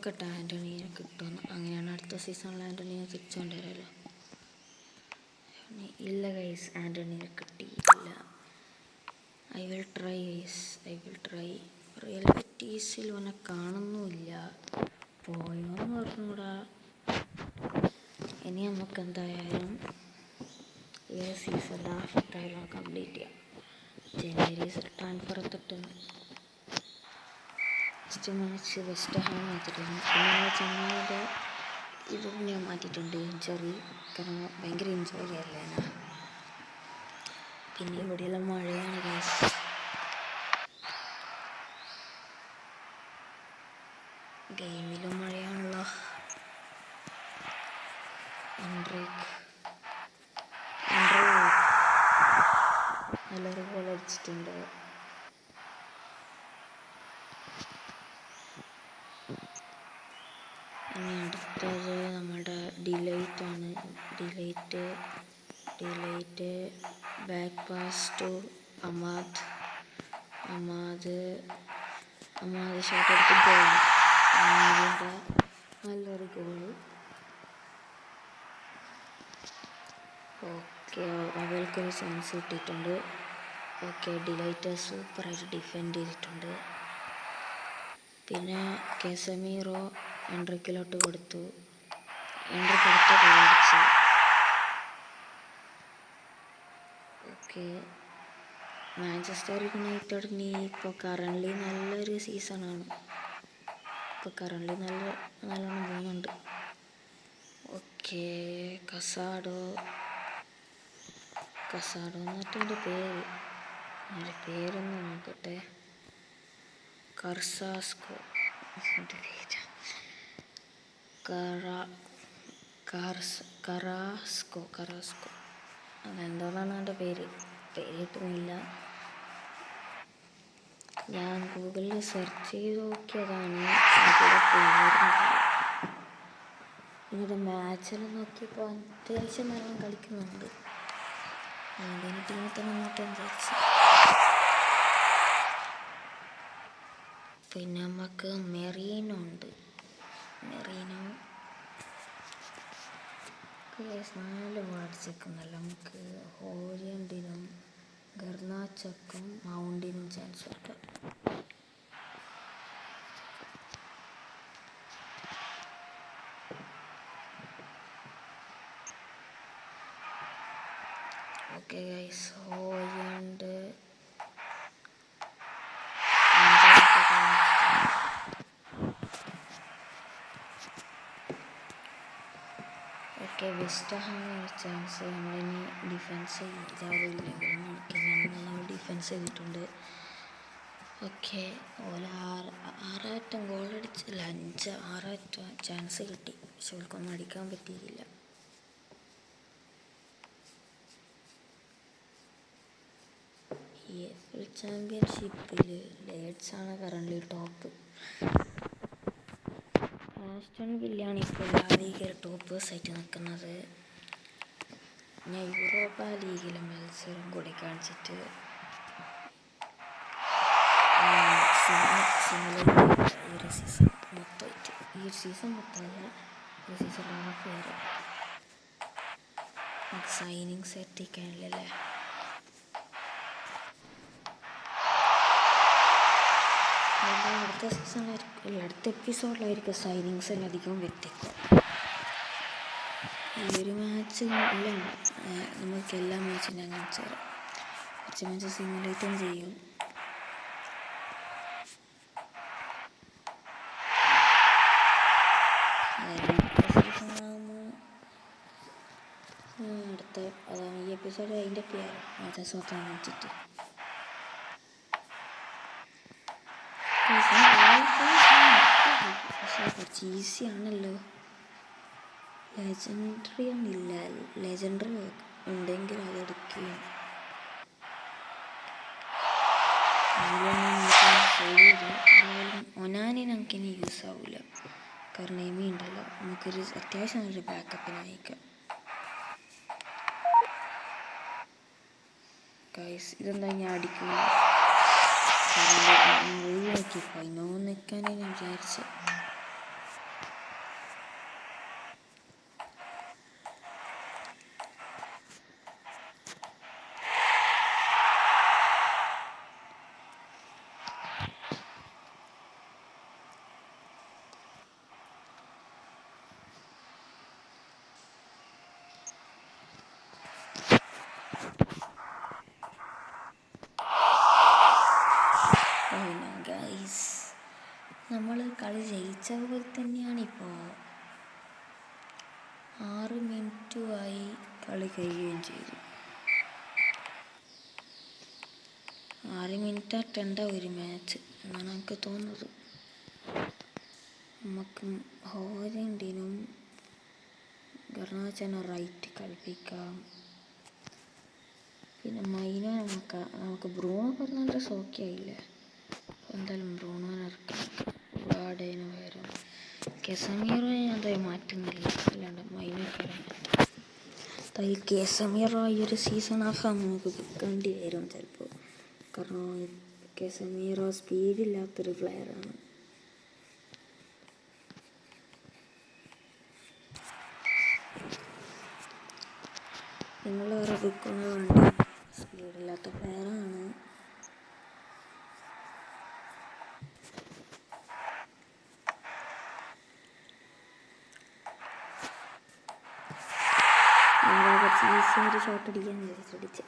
നോക്കട്ടെ ആൻ്റണീനെ കിട്ടുമെന്ന്. അങ്ങനെയാണ് അടുത്ത സീസണിൽ ആൻ്റണീനെ തിരിച്ചു കൊണ്ടുവരാമല്ലോ. ഇല്ല ഗൈസ്, ആൻ്റണീനെ കിട്ടിയിട്ടില്ല. I will try. റിയലിറ്റീസിൽ ഓനെ കാണുന്നുമില്ല. പോയോന്ന് പറഞ്ഞുകൂടാ. ഇനി നമുക്ക് എന്തായാലും ഈ സീസൺ ലാസ്റ്റായാലും കംപ്ലീറ്റ് ചെയ്യാം. ജനുവരി ട്രാൻസ്ഫർ എത്തിട്ട് മാച്ച് വെസ്റ്റ് ഹാം മാറ്റിയിട്ടുണ്ട്. പിന്നെ ചെന്നൈയുടെ ഇത് ഞാൻ മാറ്റിയിട്ടുണ്ട്, ഇഞ്ചറി. കാരണം ഭയങ്കര ഇഞ്ചറി അല്ലേ. പിന്നെ ഇവിടെയെല്ലാം മഴയാണ് ഗൈസ്. ഗെയിമിലും മഴയാണല്ലോ. നല്ലൊരു ഗോൾ അടിച്ചിട്ടുണ്ട്. ഇനി അടുത്തത് നമ്മുടെ ഡിലൈറ്റാണ്. Dalot back pass to Amad shot എടുത്ത് ഗോൾ. അമാദിൻ്റെ നല്ലൊരു ഗോൾ. ഓക്കെ, അവൾക്കൊരു ചാൻസ് കിട്ടിയിട്ടുണ്ട്. ഓക്കെ, ഡിലൈറ്റ് സൂപ്പറായിട്ട് ഡിഫെൻഡ് ചെയ്തിട്ടുണ്ട്. പിന്നെ കെസമീറോ എൻട്രിക്കിലോട്ട് കൊടുത്തു. എൻട്രിക്ക് ഗോളടിച്ചു. ഓക്കെ, മാഞ്ചസ്റ്റർ യുണൈറ്റഡിന് ഇപ്പോൾ കറൻലി നല്ലൊരു സീസണാണ്. നല്ലോണം പോകുന്നുണ്ട്. ഓക്കെ, കസാഡോ എന്നിട്ട് എൻ്റെ പേരൊന്ന് നോക്കട്ടെ. കറാസ്കോ അതെന്തോന്നാണ് എൻ്റെ പേര് കിട്ടുന്നില്ല. ഞാൻ ഗൂഗിളിൽ സെർച്ച് ചെയ്ത് നോക്കിയതാണ്. ഇന്നത്തെ മാച്ചെല്ലാം നോക്കിയപ്പോൾ അത്യാവശ്യം നല്ലോണം കളിക്കുന്നുണ്ട്. അതുകൊണ്ട് ടീമിൽ തന്നെ നോക്കാൻ വിചാരിച്ചു. പിന്നെ നമുക്ക് മെറീനോ ഉണ്ട്. നാല് അടിച്ചേക്കുന്നല്ല. നമുക്ക് ഹോരിയൻഡിനും ഗർനാച്ചക്കും മൗണ്ടിനും ചാൻസ് ഉണ്ട്. Okay guys, Hojlund West Ham chance. നമ്മളിനി ഡിഫെൻസ് ഡിഫെൻസ് ചെയ്തിട്ടുണ്ട്. ഓക്കെ, ഓല 6 ഗോൾ അടിച്ചില്ല, 5-6 ചാൻസ് കിട്ടി. പക്ഷെ അവൾക്കൊന്നും അടിക്കാൻ പറ്റിയില്ല. ഈ ചാമ്പ്യൻഷിപ്പിൽ ലേഡ്സാണ് കറൻലി ടോപ്പ്. ആസ്റ്റൺ വില്ലയാണ് ഇപ്പോൾ ലാ ലീഗയിൽ ടോപ്പ് സൈറ്റ് നിൽക്കുന്നത്. ഞാൻ യൂറോപ്പ ലീഗിലെ മത്സരം കൂടി കാണിച്ചിട്ട് ഈ സീസൺ മൊത്തമല്ല, ഈ സീസൺ ഹാഫ് വരെ സൈനിങ്സ് എത്തിക്കാനില്ലല്ലേ. അടുത്ത സീസണിലായിരിക്കും, അടുത്ത എപ്പിസോഡിലായിരിക്കും സൈനിങ്സ് എല്ലാം അധികം എത്തിക്കും. ഈ ഒരു മാച്ച് ഇല്ല, നമുക്ക് എല്ലാ മാച്ചും ഞാൻ കാണിച്ചു തരാം. കുറച്ച് മാച്ച് സിമുലേറ്റും ചെയ്യും. അതാണ് ഈ എപ്പിസോഡ്. അതിൻ്റെ പേര് മറ്റേ സ്വന്തം കാണിച്ചിട്ട് പക്ഷേ കുറച്ച് ഈസി ആണല്ലോ. ലെജൻഡറി ഒന്നുമില്ല. ലെജൻഡറി ഉണ്ടെങ്കിൽ അതെടുക്കുകയും ഒനാനെ നമുക്കിനി യൂസ് ആവില്ല. കാരണം എമി ഉണ്ടല്ലോ, നമുക്കൊരു അത്യാവശ്യം നല്ലൊരു ബാക്കപ്പിന് നയിക്കാം. ഗൈസ്, ഇതെന്താ ഞാൻ അടിക്കില്ല. ഒഴിവാക്കിയപ്പോൾ അതിനോ നിൽക്കാനേ ഞാൻ വിചാരിച്ചു. കളി ജയിച്ച പോലെ തന്നെയാണ് ഇപ്പോൾ. 6 മിനിറ്റുമായി കളി കഴിയുകയും ചെയ്തു. 6 മിനിറ്റ് ആട്ടേണ്ട ഒരു മാച്ച് എന്നാണ് എനിക്ക് തോന്നുന്നത്. നമുക്ക് ഹോലൻഡിനും ഗർണാച്ചനെ റൈറ്റ് കളിപ്പിക്കാം. പിന്നെ മൈന നമുക്ക് ബ്രൂണോ ഫെർണാണ്ടസ് ഓക്കെ ആയില്ലേ. എന്തായാലും ബ്രൂണോനെ ഇറക്കാം. വാടേന് പകരം കെസമീറോ എന്തായാലും മാറ്റുന്നില്ല. അല്ലാണ്ട് മൈനൊക്കെ തയ്യിൽ കെസമീറോ ഈ ഒരു സീസൺ ആക്കാൻ നമുക്ക് വിൽക്കേണ്ടി വരും ചിലപ്പോൾ. കാരണം കെസമീറോ സ്പീഡില്ലാത്തൊരു പ്ലെയറാണ്. നിങ്ങൾ വേറെ വിൽക്കുന്നത് വേണ്ടി സ്പീഡില്ലാത്ത പ്ലെയറാണ്. ഈസിയായിട്ട് ഷോട്ട് അടിക്കാൻ വിചാരിച്ചടിച്ച്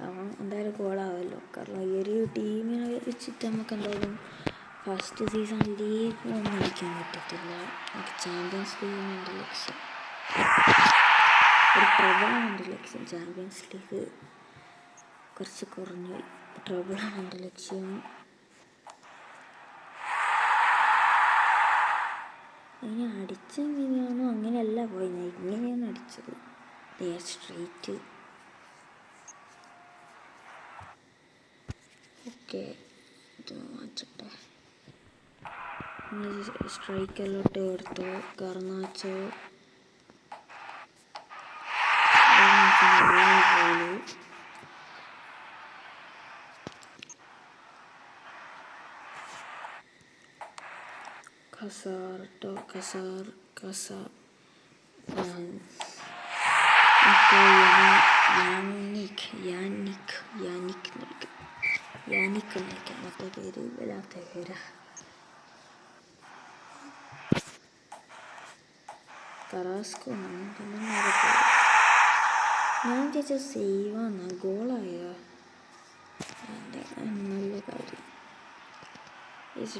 അവൻ എന്തായാലും ഗോളാവുമല്ലോ. കാരണം ഈ ഒരു ടീമിനെ വെച്ചിട്ട് നമുക്ക് എന്തായാലും ഫസ്റ്റ് സീസൺ ലീഗ് ഒന്നും അടിക്കാൻ പറ്റത്തില്ല. നമുക്ക് ചാമ്പ്യൻസ് ലീഗാണ് എൻ്റെ ലക്ഷ്യം. ഒരു ട്രബിളാണ് എൻ്റെ ലക്ഷ്യം. ചാമ്പ്യൻസ് ലീഗ് കുറച്ച് കുറഞ്ഞു. ട്രബിളാണ് എൻ്റെ ലക്ഷ്യം. ഇനി അടിച്ചെങ്ങനെയാണോ അങ്ങനെയല്ല പോയി, ഞാൻ ഇങ്ങനെയാണ് അടിച്ചത്. സ്ട്രൈറ്റ്. ഓക്കെ, ഇത് മാറ്റട്ടെ. സ്ട്രൈക്കെല്ലോട്ട് കൊടുത്തു. Garnacho goal. യാനിക്ക് നിൽക്കാം. മറ്റേ പേര് വല്ലാത്ത പേരാ. കറാസ്കോ ഞാൻ വിചാരിച്ച സേവാന്നാ. ഗോളായോ? നല്ല കാര്യം.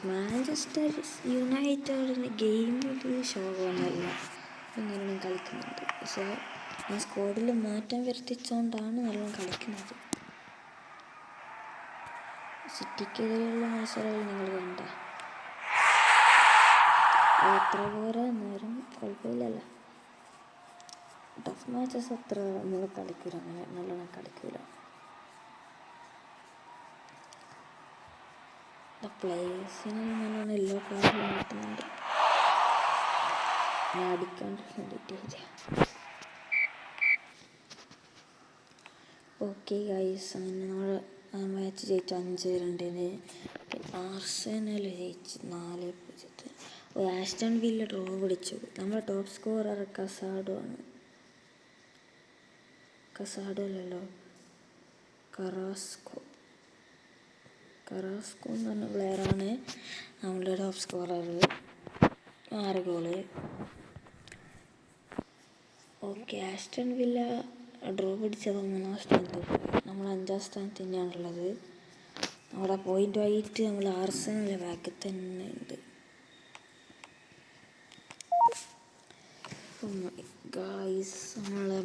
മാഞ്ചസ്റ്റർ യുണൈറ്റഡിൻ്റെ ഗെയിമിൽ ശോകമൊന്നുമല്ല, നല്ലോണം കളിക്കുന്നുണ്ട്. പക്ഷേ ഞാൻ സ്ക്വാഡിൽ മാറ്റം വരുത്തിച്ചുകൊണ്ടാണ് നല്ലോണം കളിക്കുന്നത്. സിറ്റിക്കെതിരെയുള്ള മത്സരങ്ങൾ നിങ്ങൾ കണ്ട അത്ര പോരാ, നേരം കുഴപ്പമില്ലല്ലോ. ടഫ് മാച്ചസ് അത്ര നമ്മൾ കളിക്കൂല, അങ്ങനെ നല്ലോണം കളിക്കൂല. പ്ലേയേഴ്സിന് നല്ലോണം എല്ലാ കാര്യം കിട്ടുന്നുണ്ട്. ഞാൻ അടിക്കാണ്ട് വേണ്ടിയിട്ട്. ഓക്കെ ഗൈസ്, അങ്ങനെ നമ്മൾ മാച്ച് ജയിച്ചു 5-2. ആർസെനൽ ജയിച്ച് 4-0. ആസ്റ്റൺ വില്ല ഡ്രോ പിടിച്ചു. നമ്മുടെ ടോപ്പ് സ്കോറർ കസാഡോ ആണ്. കസാഡോ അല്ലല്ലോ, കറാസ്കോ എന്ന് പറഞ്ഞ പ്ലെയറാണ് നമ്മളുടെ top scorer. 6 goal. Okay, Aston villa draw പിടിച്ചത് 3-ാം സ്ഥാനത്ത് പോയി. നമ്മൾ 5-ാം സ്ഥാനത്ത് തന്നെയാണുള്ളത്. അവിടെ പോയിൻ്റുമായിട്ട് നമ്മൾ ആർസെനലിൻ്റെ ബാക്കിൽ തന്നെ ഉണ്ട്. ഗായ്സ്, നമ്മളെ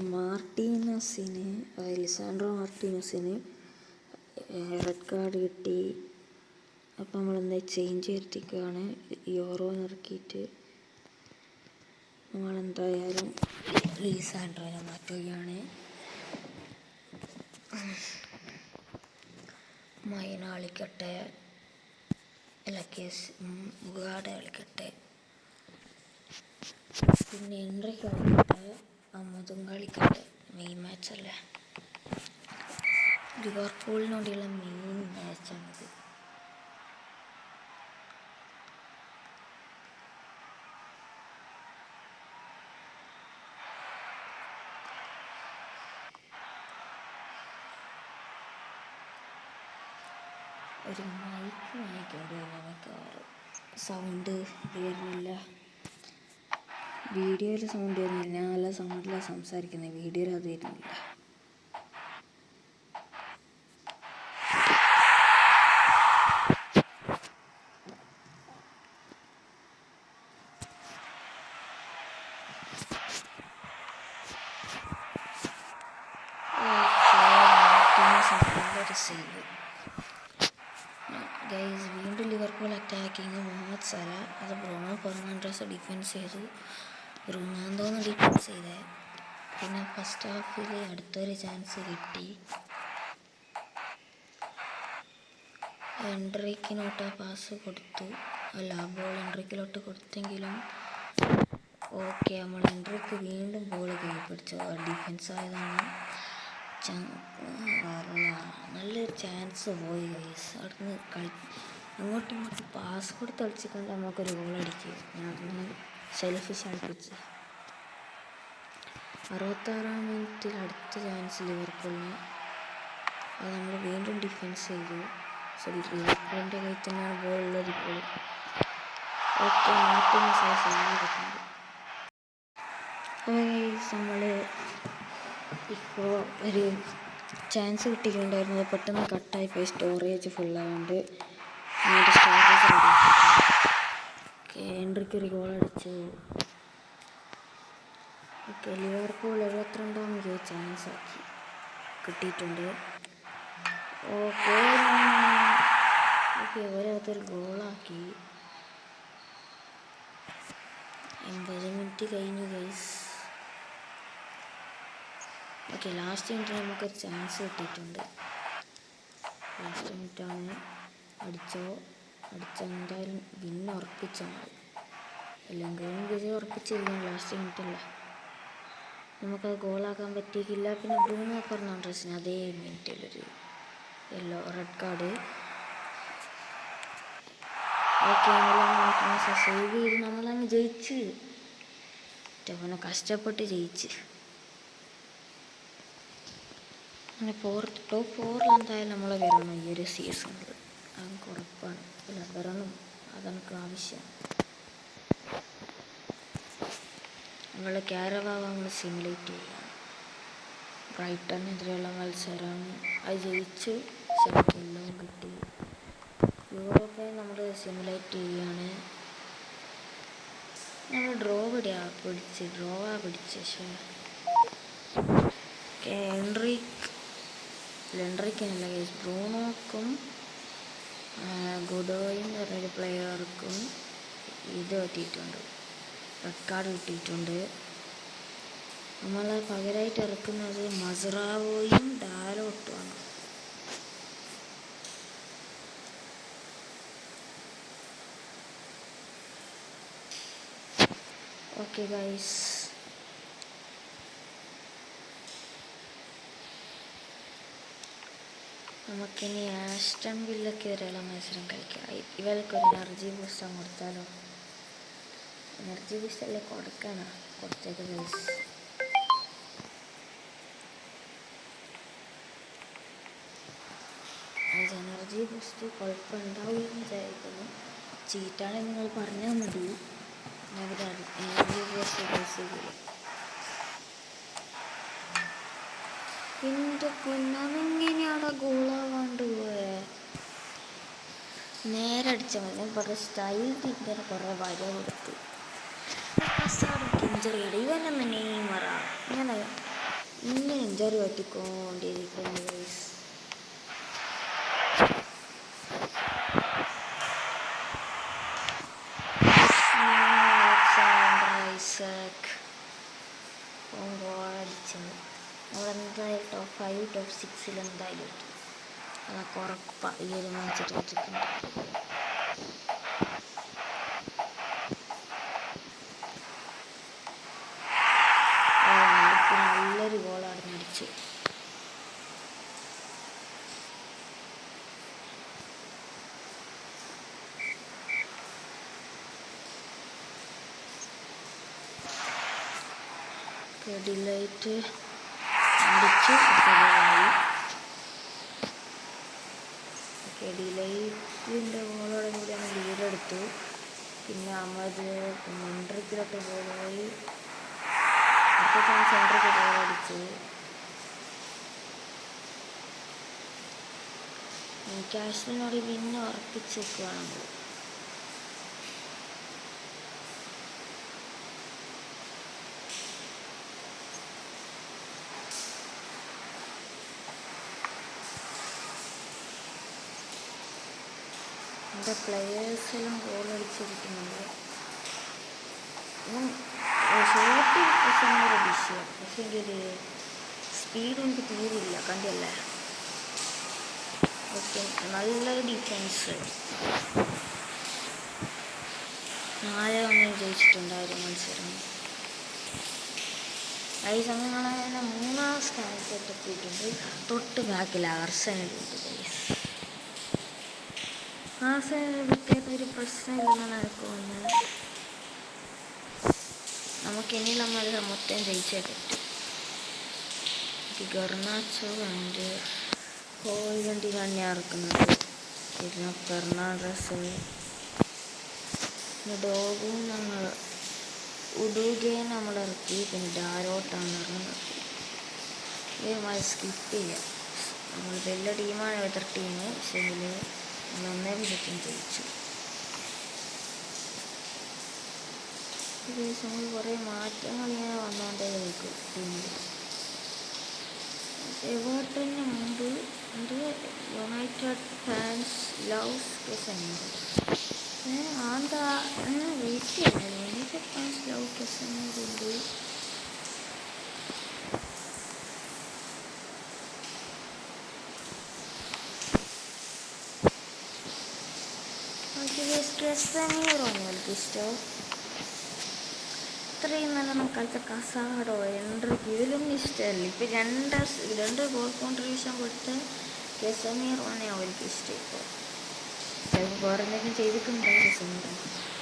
ലിസാൻഡ്രോ മാർട്ടീനസിന് റെഡ് കാർഡ് കിട്ടി. അപ്പം നമ്മളെന്താ ചേഞ്ച് വരുത്തിക്കുകയാണ്. യൂറോന്ന് ഇറക്കിയിട്ട് നമ്മളെന്തായാലും ലിസാൻഡ്രോനെ മാറ്റുകയാണ്. മൈന കളിക്കട്ടെ, മുഗാടെ കളിക്കട്ടെ, പിന്നെ എൻട്രിക്ക് കളിക്കട്ടെ, അമ്മതും കളിക്കട്ടെ. മെയിൻ മാച്ചല്ലേ, ലിവർപൂളിനോടുള്ള മെയിൻ മാച്ചാണിത്. ഒരു മൈക്ക് വാങ്ങിക്കേണ്ടി നമുക്ക് സൗണ്ട് വരുന്നില്ല. വീഡിയോയിൽ സൗണ്ട് വരുന്നില്ല. ഞാൻ നല്ല സൗണ്ടിലാണ് സംസാരിക്കുന്നത്, വീഡിയോയിൽ അത് വരുന്നില്ല. ഒരു സേവ്. ഗൈസ് വീണ്ടും ലിവർപൂൾ അറ്റാക്കിങ്. മുഹമ്മദ് സല അത് ബ്രൂണോ ഫെർണാണ്ടസ് ഡിഫെൻസ് ചെയ്തു. റൊണാൾഡോന്ന് ഡിഫെൻസ് ചെയ്തേ. പിന്നെ ഫസ്റ്റ് ഹാഫിൽ അടുത്തൊരു ചാൻസ് കിട്ടി. എൻട്രിക്കിനോട്ട് ആ പാസ് കൊടുത്തു. അല്ല ബോൾ എൻട്രിക്കിലോട്ട് കൊടുത്തെങ്കിലും ഓക്കെ നമ്മൾ എൻട്രിക്ക് വീണ്ടും ബോൾ കൈപ്പിടിച്ചു. ഡിഫെൻസ് ആയതാണ്. നല്ലൊരു ചാൻസ് പോയി ഗൈസ്. അവിടുന്ന് അങ്ങോട്ടും ഇങ്ങോട്ടും പാസ് കൊടുത്ത് കളിച്ചിക്കൊണ്ട് നമുക്കൊരു ഗോൾ അടിക്കും. ഞാൻ അവിടുന്ന് സെൽഫിഷ് അടുപ്പിച്ച് 66-ാം മിനിറ്റിൽ അടുത്ത ചാൻസ് ലിവർപൂളിന്. അത് നമ്മൾ വീണ്ടും ഡിഫെൻസ് ചെയ്തു. ലിവർപൂളിൻ്റെ കയ്യിൽ തന്നെയാണ് ബോൾ ഉള്ളത് ഇപ്പോൾ. ഓക്കെ മാർട്ടിനസ് ചെയ്തിട്ടുണ്ട്. നമ്മൾ ഇപ്പോൾ ഒരു ചാൻസ് കിട്ടിയിട്ടുണ്ടായിരുന്നത് പെട്ടെന്ന് കട്ടായിപ്പോയി. സ്റ്റോറേജ് ഫുള്ളായതുകൊണ്ട് സ്റ്റോറേജ് റെഡി. ഓക്കെ എൻട്രിക്ക് ഒരു ഗോൾ അടിച്ചു. ഓക്കെ ലിവർപൂൾ 72ാമത് ചാൻസ് ആക്കി കിട്ടിയിട്ടുണ്ട്. ഓക്കെ അവരകത്തൊരു ഗോളാക്കി. 80 മിനിറ്റ് കഴിഞ്ഞു ഗൈസ്. ഓക്കെ ലാസ്റ്റ് മിനിറ്റ് നമുക്കൊരു ചാൻസ് കിട്ടിയിട്ടുണ്ട്. ലാസ്റ്റ് മിനിറ്റാണ്. അടിച്ചെന്തായാലും വിന്ന് ഉറപ്പിച്ചാണ്. എല്ലെങ്കിലും വിജയം ഉറപ്പിച്ചിരിക്കണം. ലാസ്റ്റ് മിനിറ്റല്ല, നമുക്കത് ഗോളാക്കാൻ പറ്റിയിട്ടില്ല. പിന്നെ ബ്രൂണോ ഫെർണാണ്ടസിന് അതേ മിനിറ്റിലൊരു റെഡ് കാർഡ്. ഓക്കെ സേവ് ചെയ്ത് നമ്മളങ്ങ് ജയിച്ച്. പിന്നെ കഷ്ടപ്പെട്ട് ജയിച്ച്. അങ്ങനെ ടോപ്പ് 4 എന്തായാലും നമ്മൾ വരണം ഈ ഒരു സീസണിൽ. അത് ഉറപ്പാണ്. അല്ല വരണം, അതെനിക്ക് ആവശ്യം. നമ്മൾ കാരവാവ് നമ്മൾ സിമുലേറ്റ് ചെയ്യാം. ബ്രൈറ്റനെതിരെയുള്ള മത്സരം അത് ജയിച്ചു. എല്ലാം കിട്ടി. യൂറോപ്പെ നമ്മൾ സിമുലേറ്റ് ചെയ്യുകയാണ്. നമ്മൾ ഡ്രോവാ പിടിച്ച് പക്ഷേ എൻട്രിക്കിനല്ല കേസ് ബ്രൂണോക്കും ഗുഡോയും എന്ന് പറഞ്ഞൊരു പ്ലെയർക്കും ഇത് കിട്ടിയിട്ടുണ്ട്, റെഡ് കാർഡ് കിട്ടിയിട്ടുണ്ട്. നമ്മൾ പകരമായിട്ട് ഇറക്കുന്നത് മസ്റാവോയും ഡാലോട്ടുമാണ്. ഓക്കെ ഗൈസ്, നമുക്കിനി ആസ്റ്റൺ വില്ലക്കെതിരെയുള്ള മത്സരം കളിക്കാം. ഇവർക്കൊരു എനർജി ബൂസ്റ്റ് കൊടുത്താലോ? എനർജി ബൂസ്റ്റ് അല്ലേ കൊടുക്കാനാ? കൊടുത്തേക്ക് ഗൈസ്. എനർജി ബൂസ്റ്റ് കുഴപ്പമുണ്ടാവില്ല എന്ന് വിചാരിക്കുന്നു. ചീറ്റാണെങ്കിൽ നിങ്ങൾ പറഞ്ഞാൽ മതി. എനർജി ബൂസ്റ്റ് യൂസ് എൻ്റെ പൊന്നതെങ്ങനെയാണ് ഗോളാവാണ്ട് പോയെ? നേരെ അടിച്ചാൽ മതി. ഞാൻ കുറേ സ്റ്റൈൽ തിരിഞ്ഞാൽ കുറേ വര കൊടുത്തു. ഇഞ്ചറി ആടി ഇവന്നെ നെയ്മറാ. ഇങ്ങനെ ഇഞ്ചറി പറ്റിക്കൊണ്ടിരിക്കുന്നു ഗൈസ്. അടിച്ചത് നമ്മളെന്തായാലും ടോപ്പ് 5 ടോപ്പ് 6 എന്തായാലും എത്തും. അതൊക്കെ ഉറപ്പാണ്. ഈ ഒരു മാച്ച് തോറ്റിട്ടുണ്ട്. നല്ലൊരു ഗോളാണ് അടിച്ച്. ഡിലൈറ്റ് അടിച്ച് ഡിലൈറ്റിൻ്റെ ഗോളോടെ കൂടിയാണ് ലീഡെടുത്തു. പിന്നെ അഹമ്മദ് സെൻട്രിക്കിലോട്ട് പോയി. അടുത്ത സെൻട്രിക്ക് ഗോളടിച്ചു. ക്യാഷിനോട് പിന്നെ ഉറപ്പിച്ച് വെക്കുകയാണ്. എൻ്റെ പ്ലെയേഴ്സെല്ലാം ഗോൾ അടിച്ചിരിക്കുന്നുണ്ട്. ഷോട്ട് സമീറ വിഷയം, പക്ഷേ എങ്കിൽ സ്പീഡ് എനിക്ക് തീരില്ല, കണ്ടല്ലേ. ഓക്കെ, നല്ലൊരു ഡിഫെൻസ്. 4-1 ജയിച്ചിട്ടുണ്ടായിരുന്നു മത്സരം. ഈ സമയങ്ങളെ തന്നെ 3-ാം സ്ഥാനത്തോട്ട് എത്തിയിട്ടുണ്ട്. തൊട്ട് ബാക്കിൽ ആർസെനലുണ്ട്. ആർസെനൽ പ്രത്യേക ഒരു പ്രശ്നമില്ലെന്നാണ് എനിക്ക് തോന്നുന്നത്. നമുക്ക് ഇനിയുള്ള മത്സരം മൊത്തം ജയിച്ചേ പറ്റും. ഗർനാച്ചോ ആൻഡ് ഹോയിലൻഡ് തന്നെയാണ് ഇറക്കുന്നത്. പിന്നെ ഫെർണാണ്ടസ്, ഡോഗും ഉഡുഗയെ നമ്മൾ ഇറക്കി. പിന്നെ ഡാരോട്ടാണ് ഇറങ്ങുന്നത്. ഇത് സ്കിപ്പ് ചെയ്യാം. നമ്മൾ വലിയ ടീമാണ് എതിർ ടീം. പക്ഷേ നമ്മൾ 1-0 ജയിച്ചു. നമ്മൾ കുറേ മാറ്റങ്ങൾ ഇങ്ങനെ വന്നുകൊണ്ടേ നിൽക്കും ടീമിൽ. എവർട്ടന് മുമ്പ് യുണൈറ്റഡ് ഫാൻസ് ലവ്സ് കെസമീറോ. ആന്താ വെയിറ്റ് ചെയ്യണം. യുണൈറ്റഡ് ഫാൻസ് ലവ് കെസമീറോ ഉണ്ട്. കെസമീറോയാണ് എനിക്ക് ഇഷ്ടം. ഇത്രയും നല്ലോണം കളിച്ച കസാഡോ എൻട്രിക്ക് ഇതിലൊന്നും ഇഷ്ടമല്ല. ഇപ്പം രണ്ട് ഗോൾ കോൺട്രിബ്യൂഷൻ കൊടുത്ത് കെസമീറോനെ അവർക്ക് ഇഷ്ടം. ഇപ്പോൾ ചിലപ്പോൾ വേറെ എന്തെങ്കിലും ചെയ്തിട്ടുണ്ടോ കെസമീറോ,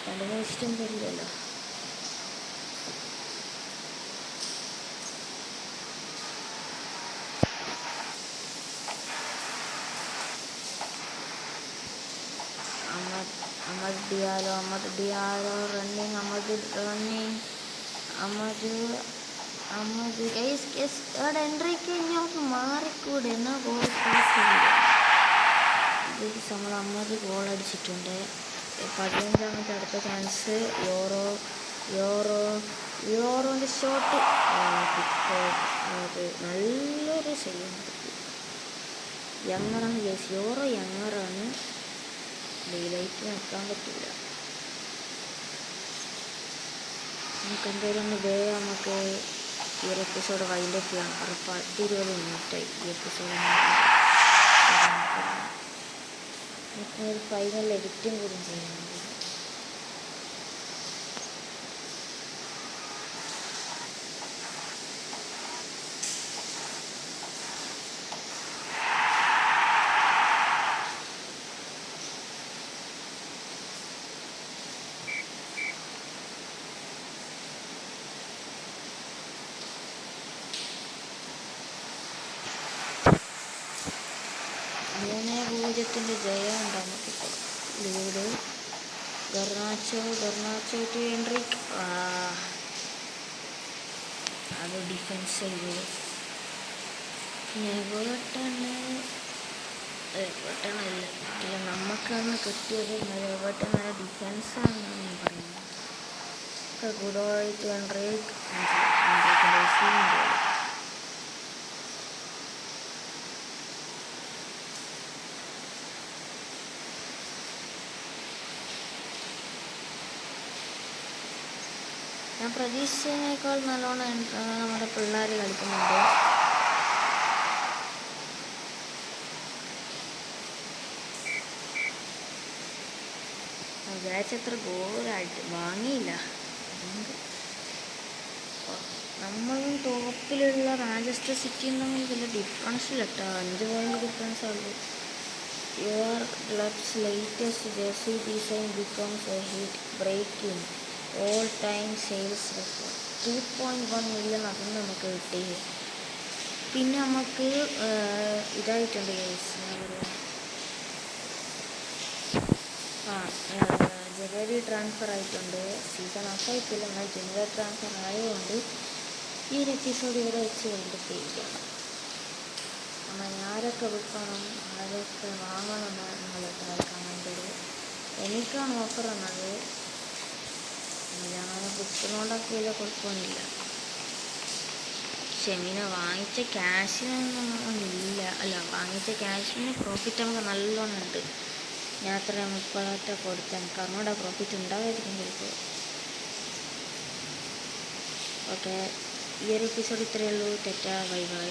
പലരും ഇഷ്ടം വരില്ലല്ലോ. Amad Diallo running. അവിടെ എൻട്രിക്ക് ഇങ്ങോട്ട് മാറിക്കൂടെ എന്നാൽ ഗോൾ പാസില്ല. നമ്മൾ അമ്മദ് ഗോൾ അടിച്ചിട്ടുണ്ട്. 15-ാമത്തെ അടുത്ത ചാൻസ്. യോറോൻ്റെ ഷോട്ട് നല്ലൊരു ചെയ്യുന്നത്. യങ്ങറാണ് കേസ്. യങ്ങറാണ്. ഡെയിലൈറ്റ് നിൽക്കാൻ പറ്റില്ല. നമുക്ക് എന്തായാലും നമുക്ക് ഈ ഒരു എപ്പിസോഡ് വൈൻഡപ്പ് ചെയ്യാം. 10-20 മിനിറ്റായി ഈ എപ്പിസോഡ്. ഒരു ഫൈനൽ എഡിറ്റിംഗ് കൂടി ചെയ്യുന്നുണ്ട്. ജയം ഉണ്ടാകും നമുക്കിപ്പോൾ. ലീഡ് ഗർനാച്ചോ ടു എൻട്രിക്ക്. അത് ഡിഫെൻസ് ചെയ്തു. പിന്നെ എവർട്ടണല്ല നമുക്കാണ് കിട്ടിയത്. എവർട്ടൺ നല്ല ഡിഫെൻസാണെന്നാണ് ഞാൻ പറയുന്നത്. ഗുഡോയിട്ട് എൻട്രിക്ക്. ഞാൻ പ്രതീക്ഷിച്ചതിനേക്കാൾ നല്ലോണം നമ്മുടെ പിള്ളേർ കളിക്കുന്നുണ്ട്. വിചാരിച്ചത്ര ഗോളായിട്ട് വാങ്ങിയില്ല. നമ്മളും ടോപ്പിലുള്ള മാഞ്ചസ്റ്റർ സിറ്റിയും തമ്മിൽ വലിയ ഡിഫറൻസില്ല കേട്ടോ. 5 പോയിൻ്റ് ഡിഫറൻസ് ഉള്ളൂ. Your clubs latest jersey design becomes a hit breaking all time sales record. 2.1 million അതിന് നമുക്ക് കിട്ടി. പിന്നെ നമുക്ക് ഇതായിട്ടുണ്ട് കേസ്, ജനുവരി ട്രാൻസ്ഫർ ആയിട്ടുണ്ട്. സീസൺ ഓഫായിട്ടില്ല, എന്നാൽ ജനുവരി ട്രാൻസ്ഫർ ആയതുകൊണ്ട് ഈ ഒരു എപ്പിസോഡ് ഇവിടെ വെച്ച് കണ്ടിട്ടിരിക്കുകയാണ്. നമ്മൾ ആരൊക്കെ വിൽക്കണം, ആരൊക്കെ വാങ്ങണം എന്നുള്ളത് കമൻറ്റിൽ. എനിക്കാണ് ഓഫർ വന്നത്. അങ്ങനെ വിൽക്കുന്നതുകൊണ്ടൊക്കെ വലിയ കുഴപ്പമൊന്നുമില്ല. ഷെമീനെ വാങ്ങിച്ച ക്യാഷിനൊന്നും ഇല്ല. വാങ്ങിച്ച ക്യാഷിന് പ്രോഫിറ്റ് നമുക്ക് നല്ലോണം ഉണ്ട്. ഞാൻ അത്ര 30 കൊടുത്ത് എനിക്ക് അങ്ങോട്ട് പ്രോഫിറ്റ് ഉണ്ടാകാതിരിക്കും ചിലപ്പോൾ. ഓക്കെ, ഈ ഒരു എപ്പിസോഡ് ഇത്രയേ ഉള്ളൂ. Bye bye.